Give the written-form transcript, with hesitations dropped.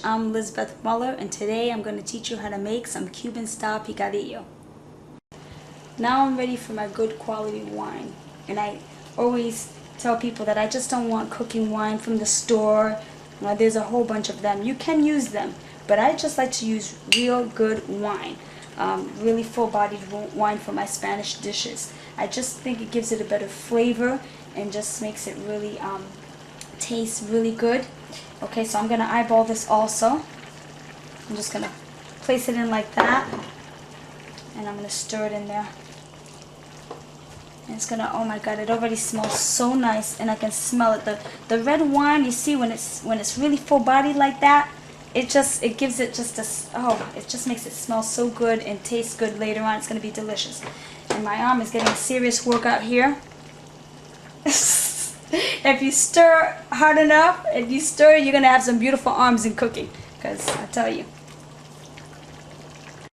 I'm Elizabeth Muller, and today I'm going to teach you how to make some Cuban style picadillo. Now I'm ready for my good quality wine, and I always tell people that I just don't want cooking wine from the store. There's a whole bunch of them. You can use them, but I just like to use real good wine, really full-bodied wine for my Spanish dishes. I just think it gives it a better flavor and just makes it really taste really good. Okay, so I'm going to eyeball this also. I'm just going to place it in like that, and I'm going to stir it in there. And it's going to, oh my God, it already smells so nice, and I can smell it. The red wine, you see, when it's really full bodied like that, it gives it just it just makes it smell so good and taste good later on. It's going to be delicious. And my arm is getting a serious workout here. If you stir hard enough and you stir, you're going to have some beautiful arms in cooking. Because I tell you.